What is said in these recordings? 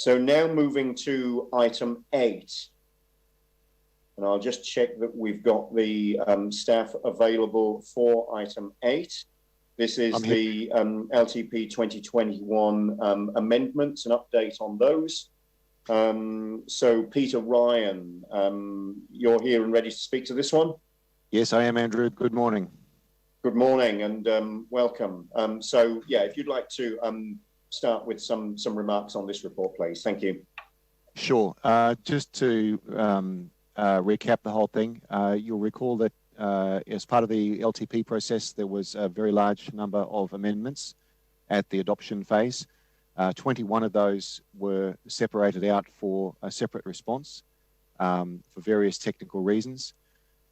So now moving to item 8. And I'll just check that we've got the staff available for item 8. This is the LTP 2021 amendments, an update on those. So Peter Ryan, you're here and ready to speak to this one? Yes, I am, Andrew. Good morning. Good morning and welcome. So yeah, if you'd like to start with some remarks on this report, please. Thank you. Sure. Just to recap the whole thing, you'll recall that as part of the LTP process, there was a very large number of amendments at the adoption phase. 21 of those were separated out for a separate response for various technical reasons.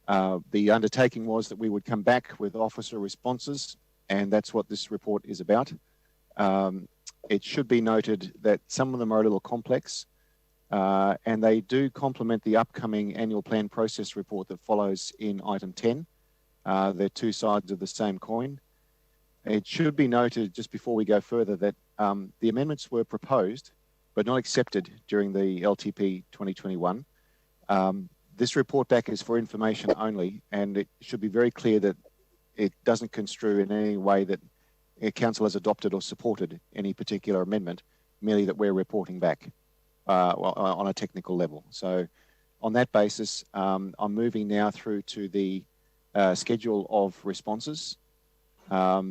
The undertaking was that we would come back with officer responses, and that's what this report is about. It should be noted that some of them are a little complex, and they do complement the upcoming annual plan process report that follows in item 10. They're two sides of the same coin. It should be noted just before we go further that the amendments were proposed but not accepted during the LTP 2021. This report back is for information only, and it should be very clear that it doesn't construe in any way that Council has adopted or supported any particular amendment, merely that we're reporting back on a technical level. So on that basis, I'm moving now through to the schedule of responses. Now,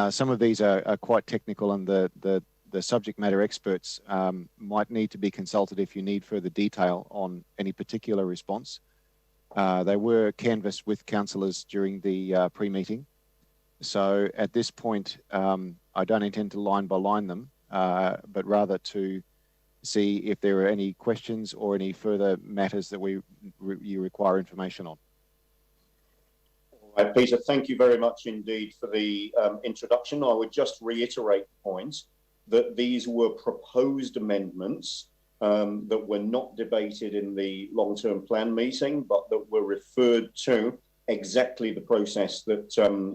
some of these are quite technical, and the subject matter experts might need to be consulted if you need further detail on any particular response. They were canvassed with councillors during the pre-meeting. So at this point, I don't intend to line by line them, but rather to see if there are any questions or any further matters that you require information on. All right, Peter, thank you very much indeed for the introduction. I would just reiterate the point that these were proposed amendments that were not debated in the long-term plan meeting, but that were referred to exactly the process that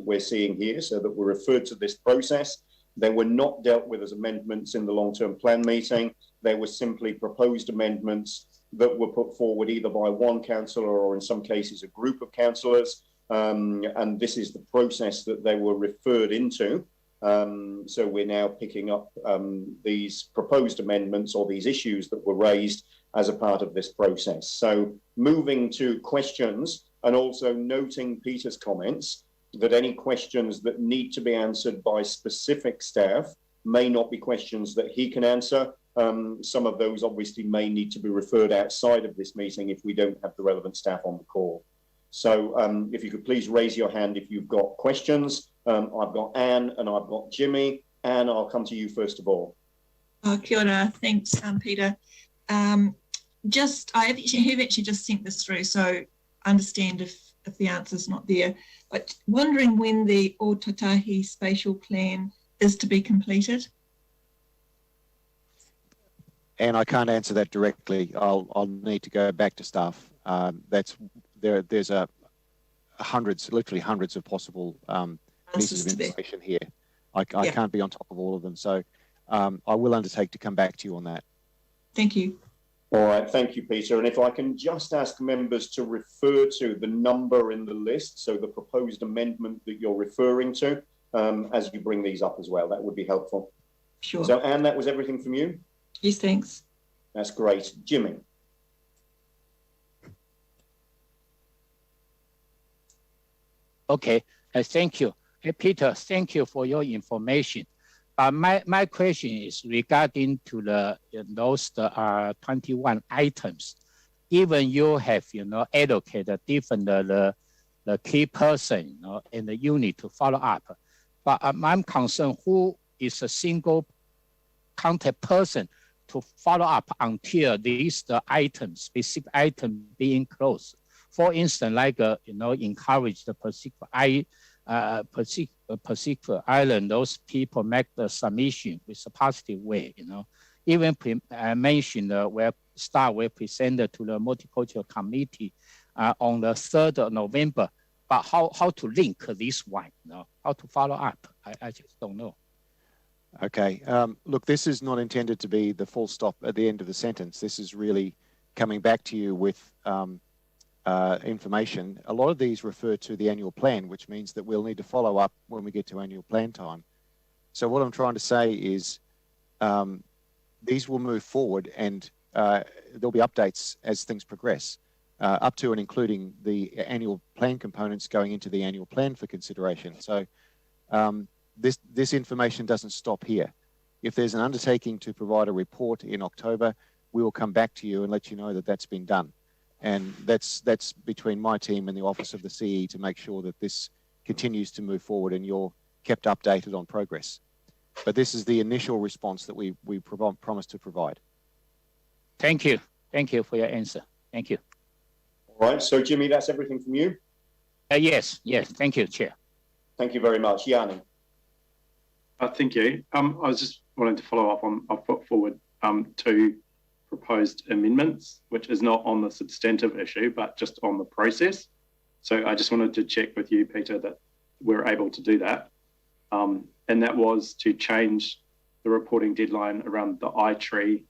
we're seeing here, so that were referred to this process. They were not dealt with as amendments in the long-term plan meeting. They were simply proposed amendments that were put forward either by one councillor or in some cases a group of councillors. And this is the process that they were referred into. So we're now picking up these proposed amendments or these issues that were raised as a part of this process. So moving to questions, and also noting Peter's comments that any questions that need to be answered by specific staff may not be questions that he can answer. Some of those obviously may need to be referred outside of this meeting if we don't have the relevant staff on the call. So if you could please raise your hand if you've got questions. I've got Anne and I've got Jimmy. Anne, I'll come to you first of all. Kia ora. Thanks, Peter. I have actually just sent this through, so I understand if the answer's not there. But wondering when the Ōtautahi spatial plan is to be completed? And I can't answer that directly. I'll need to go back to staff. There's literally hundreds of possible pieces of information here. I can't be on top of all of them. So I will undertake to come back to you on that. Thank you. All right, thank you, Peter. And if I can just ask members to refer to the number in the list, so the proposed amendment that you're referring to, as you bring these up as well, that would be helpful. Sure. So Anne, that was everything from you? Yes, thanks. That's great. Jimmy. Okay, thank you. Hey, Peter, thank you for your information. My question is regarding to those 21 items. Given you have allocated different the key person in the unit to follow up, but I'm concerned who is a single contact person to follow up until these specific item being closed. For instance, like encourage the Pacific Island, those people make the submission with a positive way, Even mentioned where staff will present to the multicultural committee on the 3rd of November. But how to link this one, how to follow up? I just don't know. Okay. Look, this is not intended to be the full stop at the end of the sentence. This is really coming back to you with information. A lot of these refer to the annual plan, which means that we'll need to follow up when we get to annual plan time. So what I'm trying to say is these will move forward, and there'll be updates as things progress, up to and including the annual plan components going into the annual plan for consideration. So this information doesn't stop here. If there's an undertaking to provide a report in October, we will come back to you and let you know that that's been done. And that's between my team and the Office of the CE to make sure that this continues to move forward and you're kept updated on progress. But this is the initial response that we promise to provide. Thank you. Thank you for your answer. Thank you. All right. So, Jimmy, that's everything from you? Yes. Thank you, Chair. Thank you very much. Yanni. Thank you. I was just wanting to follow up on, I've put forward two proposed amendments, which is not on the substantive issue, but just on the process. So I just wanted to check with you, Peter, that we're able to do that. And that was to change the reporting deadline around the iTree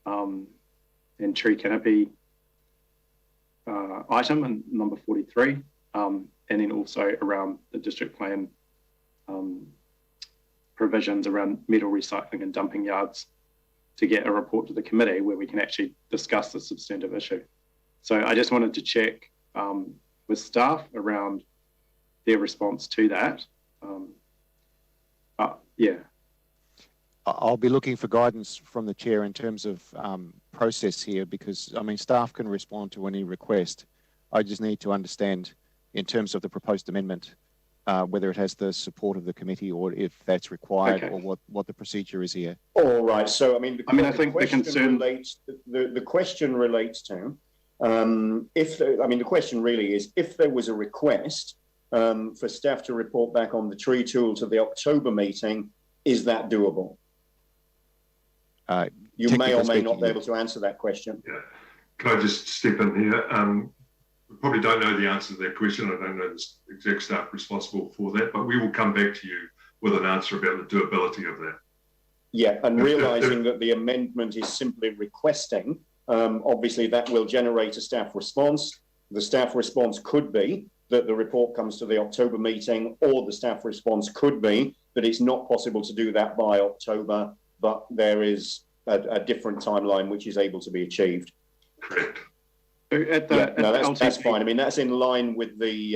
and tree canopy item and number 43, and then also around the district plan provisions around metal recycling and dumping yards to get a report to the committee where we can actually discuss the substantive issue. So I just wanted to check with staff around their response to that. Yeah. I'll be looking for guidance from the chair in terms of process here, because I mean, staff can respond to any request. I just need to understand in terms of the proposed amendment, whether it has the support of the committee or if that's required, okay, or what the procedure is here. All right. So, I mean, I think the concern relates, the question relates to, the question really is, if there was a request for staff to report back on the tree tool to the October meeting, is that doable? You may or may not be able to answer that question. Yeah. Can I just step in here? We probably don't know the answer to that question. I don't know the exec staff responsible for that, but we will come back to you with an answer about the doability of that. Yeah, and realising that the amendment is simply requesting, obviously that will generate a staff response. The staff response could be that the report comes to the October meeting, or the staff response could be that it's not possible to do that by October, but there is a different timeline which is able to be achieved. Correct. That's fine. I mean, that's in line with the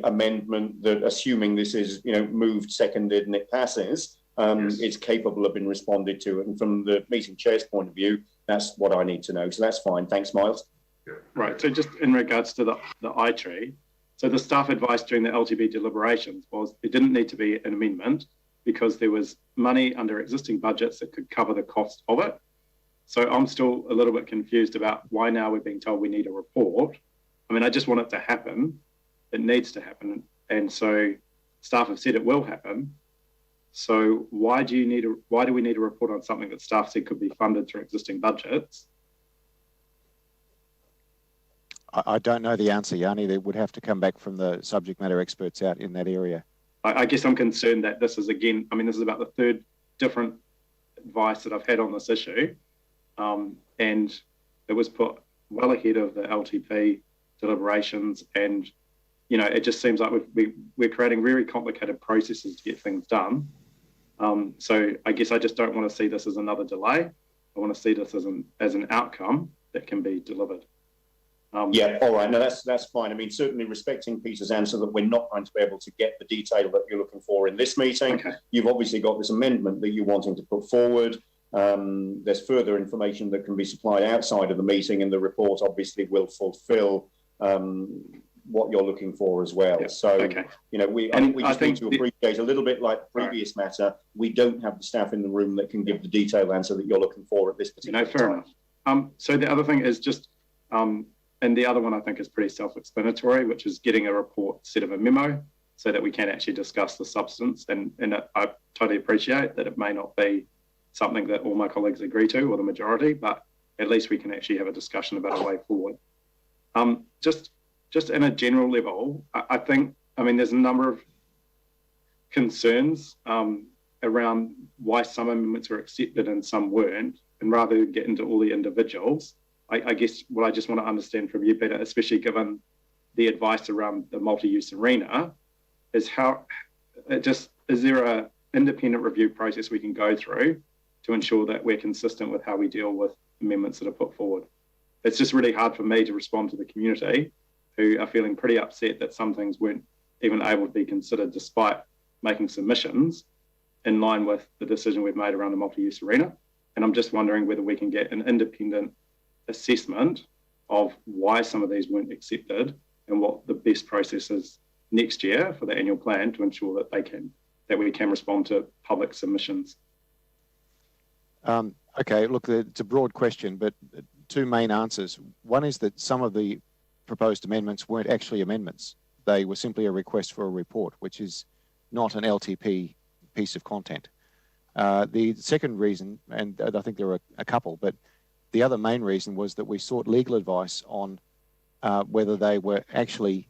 amendment that, assuming this is moved, seconded, and it passes, yes, it's capable of being responded to. And from the meeting chair's point of view, that's what I need to know. So that's fine. Thanks, Miles. Yeah. Right. So just in regards to the iTree, so the staff advice during the LTP deliberations was there didn't need to be an amendment because there was money under existing budgets that could cover the cost of it. So I'm still a little bit confused about why now we're being told we need a report. I mean, I just want it to happen. It needs to happen. And so staff have said it will happen. So why do we need a report on something that staff said could be funded through existing budgets? I don't know the answer, Yanni. They would have to come back from the subject matter experts out in that area. I guess I'm concerned that this is, again, I mean, this is about the third different advice that I've had on this issue. And it was put well ahead of the LTP deliberations. And, it just seems like we're creating very complicated processes to get things done. So I guess I just don't want to see this as another delay. I want to see this as an outcome that can be delivered. Yeah, all right. No, that's fine. I mean, certainly respecting Peter's answer that we're not going to be able to get the detail that you're looking for in this meeting. Okay. You've obviously got this amendment that you're wanting to put forward. There's further information that can be supplied outside of the meeting, and the report obviously will fulfil what you're looking for as well. Yeah. So, okay, I think we just need to appreciate, a little bit like the previous matter, we don't have the staff in the room that can give the detailed answer that you're looking for at this particular time. Fair enough. So the other thing is just, and the other one I think is pretty self-explanatory, which is getting a report instead of a memo so that we can actually discuss the substance. And I totally appreciate that it may not be something that all my colleagues agree to, or the majority, but at least we can actually have a discussion about a way forward. Just in a general level, I think, I mean, there's a number of concerns around why some amendments were accepted and some weren't, and rather than get into all the individuals, I guess what I just want to understand from you, Peter, especially given the advice around the multi-use arena, is is there an independent review process we can go through to ensure that we're consistent with how we deal with amendments that are put forward? It's just really hard for me to respond to the community who are feeling pretty upset that some things weren't even able to be considered despite making submissions in line with the decision we've made around the multi-use arena. And I'm just wondering whether we can get an independent assessment of why some of these weren't accepted and what the best process is next year for the annual plan to ensure that we can respond to public submissions. Okay, look, it's a broad question, but two main answers. One is that some of the proposed amendments weren't actually amendments. They were simply a request for a report, which is not an LTP piece of content. The second reason, and I think there were a couple, but the other main reason was that we sought legal advice on whether they were actually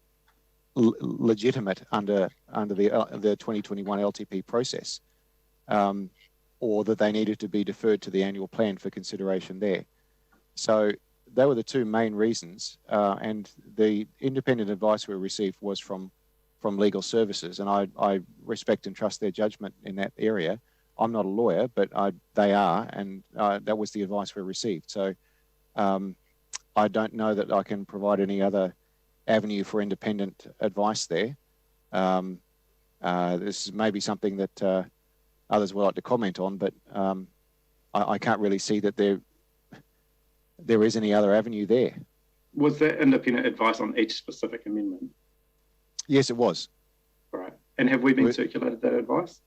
legitimate under the 2021 LTP process, or that they needed to be deferred to the annual plan for consideration there. So they were the two main reasons, and the independent advice we received was from legal services, and I respect and trust their judgment in that area. I'm not a lawyer, but they are, and that was the advice we received. So I don't know that I can provide any other avenue for independent advice there. This is maybe something that others would like to comment on, but I can't really see that there is any other avenue there. Was there independent advice on each specific amendment? Yes, it was. All right. And have we been circulated that advice?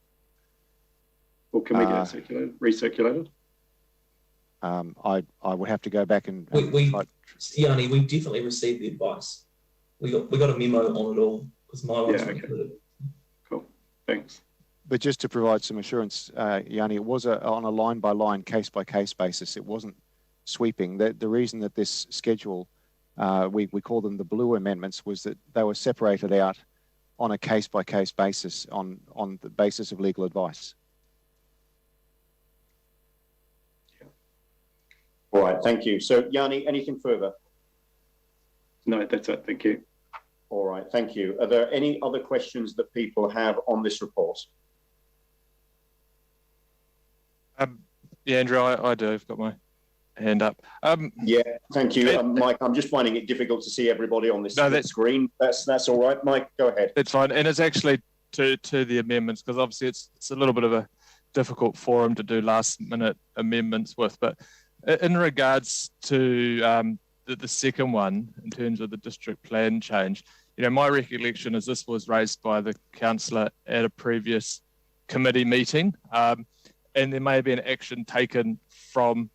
Or can we get it circulated, recirculated? I would have to go back and Yanni, we definitely received the advice. We got a memo on it all because my one's included. Cool. Thanks. But just to provide some assurance, Yanni, it was on a line-by-line, case-by-case basis. It wasn't sweeping. The reason that this schedule, we call them the blue amendments, was that they were separated out on a case-by-case basis on the basis of legal advice. All right, thank you. So, Yanni, anything further? No, that's it. Thank you. All right, thank you. Are there any other questions that people have on this report? Yeah, Andrew, I do. I've got my hand up. Yeah, thank you. Mike, I'm just finding it difficult to see everybody on this screen. That's all right. Mike, go ahead. That's fine. And it's actually to the amendments, because obviously it's a little bit of a difficult forum to do last-minute amendments with. But in regards to the second one, in terms of the district plan change, my recollection is this was raised by the councillor at a previous committee meeting, and there may have been action taken from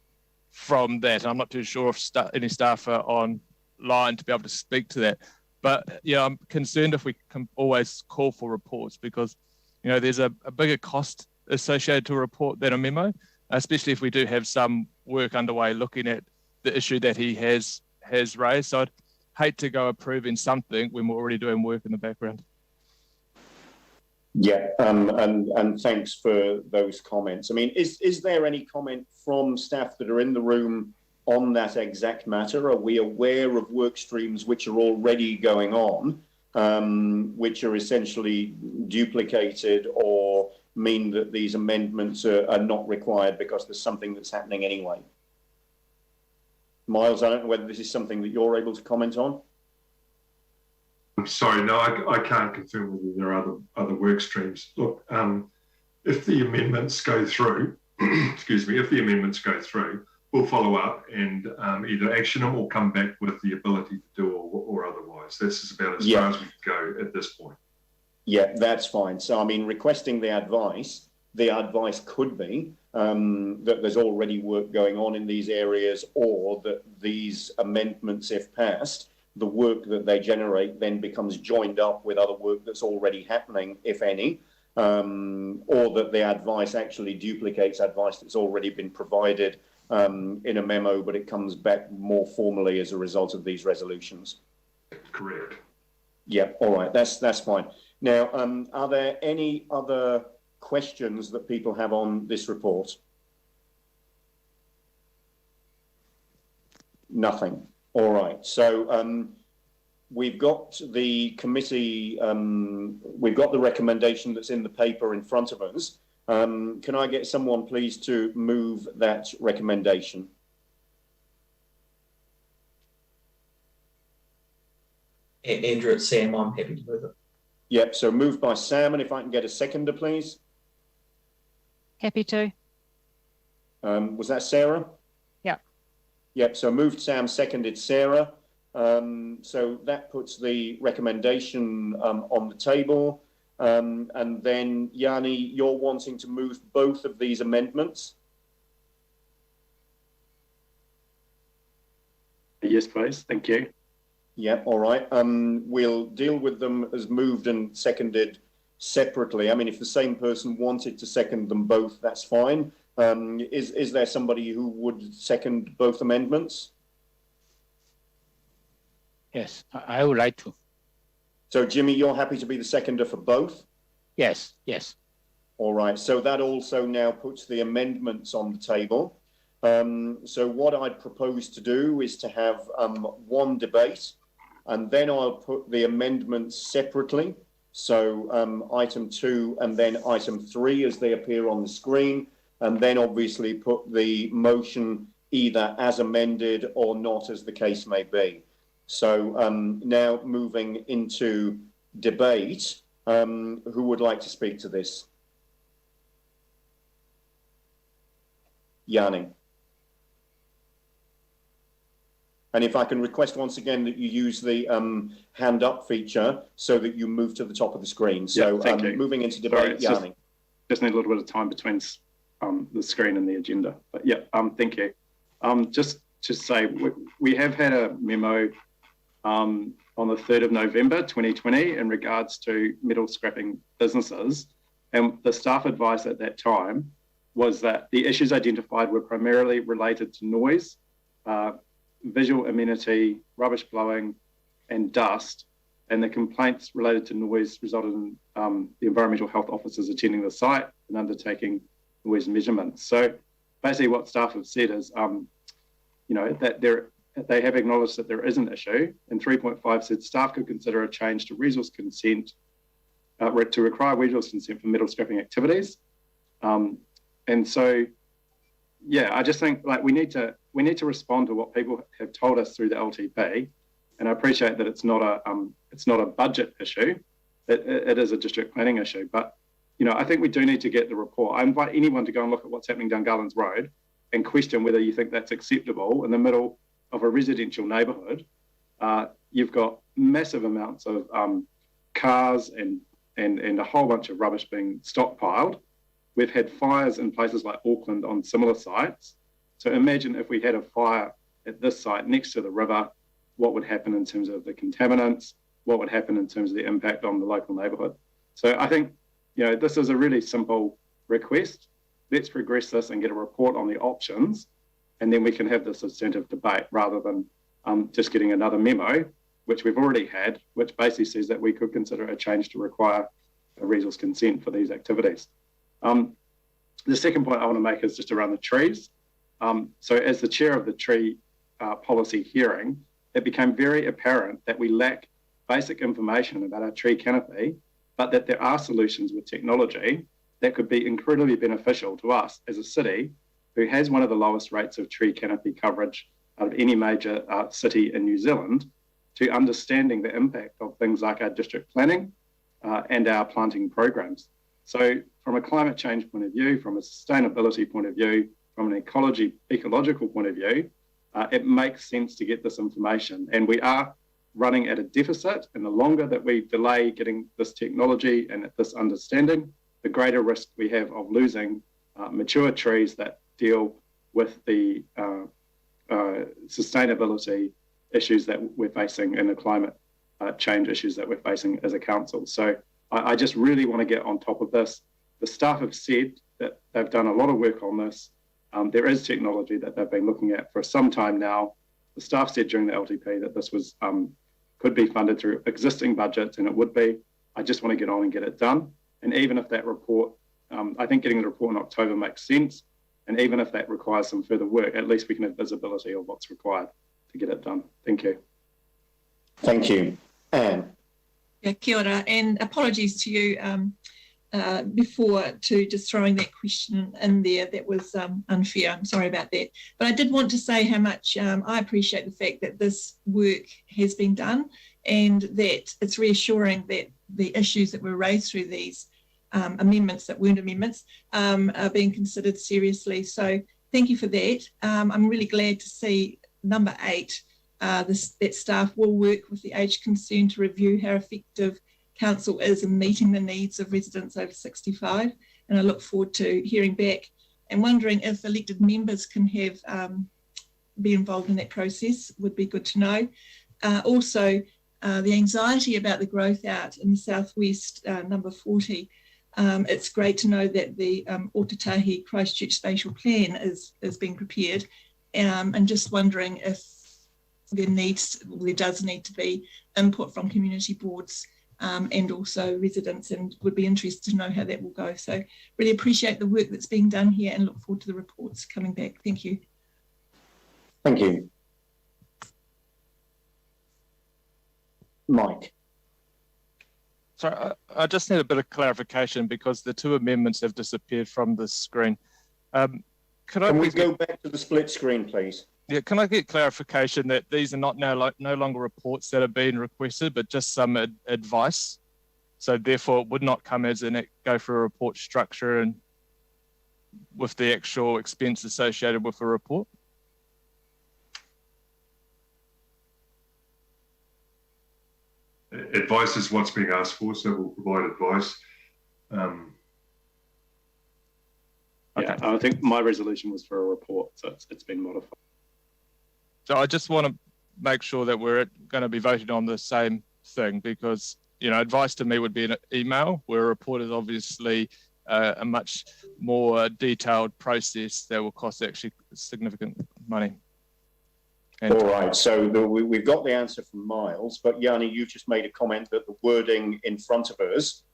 that. I'm not too sure if any staff are online to be able to speak to that. But I'm concerned if we can always call for reports, because there's a bigger cost associated to a report than a memo, especially if we do have some work underway looking at the issue that he has raised. So I'd hate to go approving something when we're already doing work in the background. Yeah, and thanks for those comments. I mean, is there any comment from staff that are in the room on that exact matter? Are we aware of work streams which are already going on, which are essentially duplicated or mean that these amendments are not required because there's something that's happening anyway? Miles, I don't know whether this is something that you're able to comment on. I'm sorry, no, I can't confirm whether there are other work streams. Look, if the amendments go through, excuse me, if the amendments go through, we'll follow up and either action them or come back with the ability to do or otherwise. This is about as far as we can go at this point. Yeah, that's fine. So, I mean, requesting the advice could be that there's already work going on in these areas, or that these amendments, if passed, the work that they generate then becomes joined up with other work that's already happening, if any, or that the advice actually duplicates advice that's already been provided in a memo, but it comes back more formally as a result of these resolutions. Correct. Yeah, all right, that's fine. Now, are there any other questions that people have on this report? Nothing. All right. So we've got the committee, we've got the recommendation that's in the paper in front of us. Can I get someone please to move that recommendation? Andrew, it's Sam. I'm happy to move it. Yep, so moved by Sam, and if I can get a seconder, please. Happy to. Was that Sarah? Yeah. Yep, so moved Sam, seconded Sarah. So that puts the recommendation on the table. And then, Yanni, you're wanting to move both of these amendments? Yes, please. Thank you. Yeah, all right. We'll deal with them as moved and seconded separately. I mean, if the same person wanted to second them both, that's fine. Is there somebody who would second both amendments? Yes, I would like to. So, Jimmy, you're happy to be the seconder for both? Yes, yes. All right. So that also now puts the amendments on the table. So what I'd propose to do is to have one debate, and then I'll put the amendments separately. So item 2 and then item 3 as they appear on the screen, and then obviously put the motion either as amended or not, as the case may be. So now moving into debate, who would like to speak to this? Yanni. And if I can request once again that you use the hand up feature so that you move to the top of the screen. So moving into debate, Yanni. Just need a little bit of time between the screen and the agenda. But yeah, thank you. Just to say, we have had a memo on the 3rd of November 2020 in regards to metal scrapping businesses. And the staff advice at that time was that the issues identified were primarily related to noise, visual amenity, rubbish blowing, and dust. And the complaints related to noise resulted in the environmental health officers attending the site and undertaking noise measurements. So basically what staff have said is, that they have acknowledged that there is an issue, and 3.5 said staff could consider a change to resource consent, to require resource consent for metal scrapping activities. And so, yeah, I just think we need to respond to what people have told us through the LTP, and I appreciate that it's not a budget issue, it is a district planning issue. But I think we do need to get the report. I invite anyone to go and look at what's happening down Garlands Road and question whether you think that's acceptable in the middle of a residential neighbourhood. You've got massive amounts of cars and a whole bunch of rubbish being stockpiled. We've had fires in places like Auckland on similar sites. So imagine if we had a fire at this site next to the river, what would happen in terms of the contaminants, what would happen in terms of the impact on the local neighbourhood. So I think, this is a really simple request. Let's progress this and get a report on the options, and then we can have this substantive debate rather than just getting another memo, which we've already had, which basically says that we could consider a change to require a resource consent for these activities. The second point I want to make is just around the trees. So as the chair of the tree policy hearing, it became very apparent that we lack basic information about our tree canopy, but that there are solutions with technology that could be incredibly beneficial to us as a city who has one of the lowest rates of tree canopy coverage out of any major city in New Zealand, to understanding the impact of things like our district planning and our planting programs. So from a climate change point of view, from a sustainability point of view, from an ecological point of view, it makes sense to get this information. And we are running at a deficit, and the longer that we delay getting this technology and this understanding, the greater risk we have of losing mature trees that deal with the sustainability issues that we're facing and the climate change issues that we're facing as a council. So I just really want to get on top of this. The staff have said that they've done a lot of work on this. There is technology that they've been looking at for some time now. The staff said during the LTP that this was could be funded through existing budgets, and it would be. I just want to get on and get it done. And even if that report, I think getting the report in October makes sense. And even if that requires some further work, at least we can have visibility of what's required to get it done. Thank you. Thank you. Anne. Yeah, kia ora, and apologies to you before to just throwing that question in there. That was unfair. I'm sorry about that. But I did want to say how much I appreciate the fact that this work has been done and that it's reassuring that the issues that were raised through these amendments that weren't amendments are being considered seriously. So thank you for that. I'm really glad to see number 8, that staff will work with the aged concerned to review how effective council is in meeting the needs of residents over 65. And I look forward to hearing back and wondering if elected members can have be involved in that process. Would be good to know. Also, the anxiety about the growth out in the southwest, number 40. It's great to know that the Otatahi Christchurch spatial plan is being prepared, and just wondering if there does need to be input from community boards and also residents, and would be interested to know how that will go. So really appreciate the work that's being done here and look forward to the reports coming back. Thank you. Thank you. Mike. Sorry, I just need a bit of clarification because the 2 amendments have disappeared from the screen. Can we go back to the split screen, please? Yeah, can I get clarification that these are not no longer reports that are being requested, but just some advice? So therefore, it would not come as go through a report structure and with the actual expense associated with a report? Advice is what's being asked for, so we'll provide advice. Yeah, I think my resolution was for a report, so it's been modified. So I just want to make sure that we're going to be voting on the same thing, because, you know, advice to me would be an email, where a report is obviously a much more detailed process that will cost actually significant money. All right, so we've got the answer from Miles, but Yanni, you've just made a comment that the wording in front of us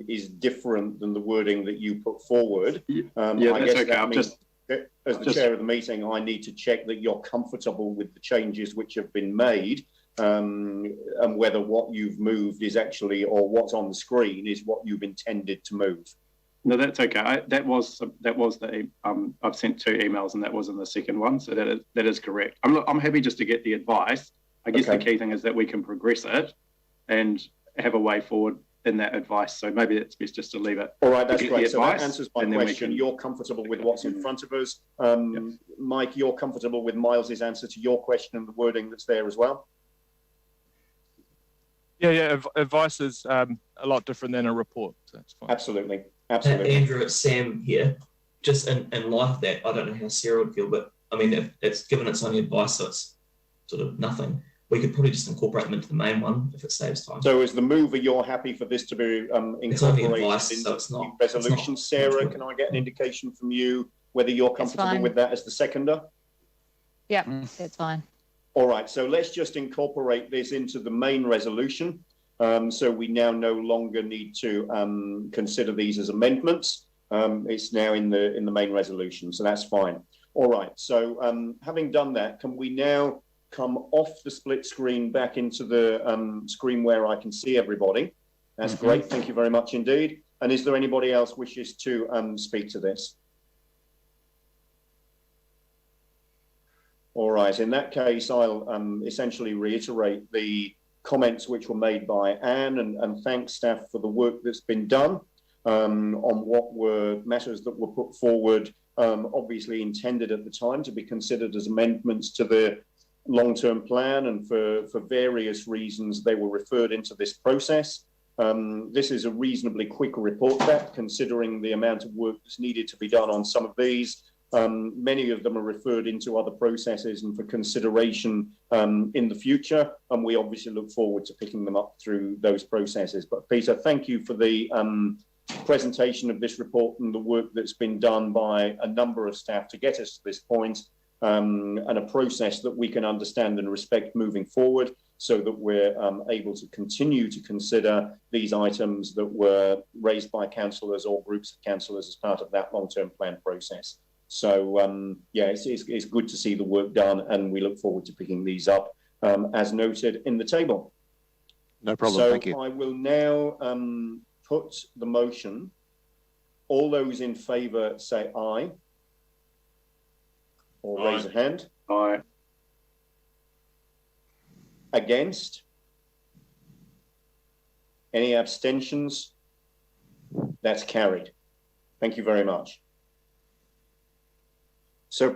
is different than the wording that you put forward. Yeah, I that's guess okay. that means, as the chair of the meeting, I need to check that you're comfortable with the changes which have been made, and whether what you've moved is actually, or what's on the screen is what you've intended to move. No, that's okay. That was the I've sent 2 emails, and that was in the second one, so that is correct. I'm happy just to get the advice. I guess the key thing is that we can progress it and have a way forward in that advice. So maybe it's best just to leave it. All right, that's great. So that answers my question. You're comfortable with what's in front of us. Mike, you're comfortable with Miles's answer to your question and the wording that's there as well? Yeah. Advice is a lot different than a report. So that's fine. Absolutely. Absolutely. Andrew, it's Sam here. Just in light of that, I don't know how Sarah would feel, but I mean, it's given it's only advice, so it's sort of nothing. We could probably just incorporate them into the main one if it saves time. So as the mover, you're happy for this to be incorporated advice, into so it's not, the resolution. Sarah, can I get an indication from you whether you're comfortable with that as the seconder? Yeah, that's fine. All right, so let's just incorporate this into the main resolution. So we now no longer need to consider these as amendments. It's now in the main resolution, so that's fine. All right, so having done that, can we now come off the split screen back into the screen where I can see everybody? That's great, thank you very much indeed. And is there anybody else wishes to speak to this? All right, in that case, I'll essentially reiterate the comments which were made by Anne and thank staff for the work that's been done on what were matters that were put forward, obviously intended at the time to be considered as amendments to the long-term plan, and for various reasons they were referred into this process. This is a reasonably quick report back, considering the amount of work that's needed to be done on some of these. Many of them are referred into other processes and for consideration in the future, and we obviously look forward to picking them up through those processes. But Peter, thank you for the presentation of this report and the work that's been done by a number of staff to get us to this point, and a process that we can understand and respect moving forward. so that we're able to continue to consider these items that were raised by councillors or groups of councillors as part of that long-term plan process. So yeah, it's good to see the work done, and we look forward to picking these up as noted in the table. No problem, thank you. So I will now put the motion. All those in favour say aye, or Aye. raise a hand. Aye. Against? Any abstentions? That's carried. Thank you very much. So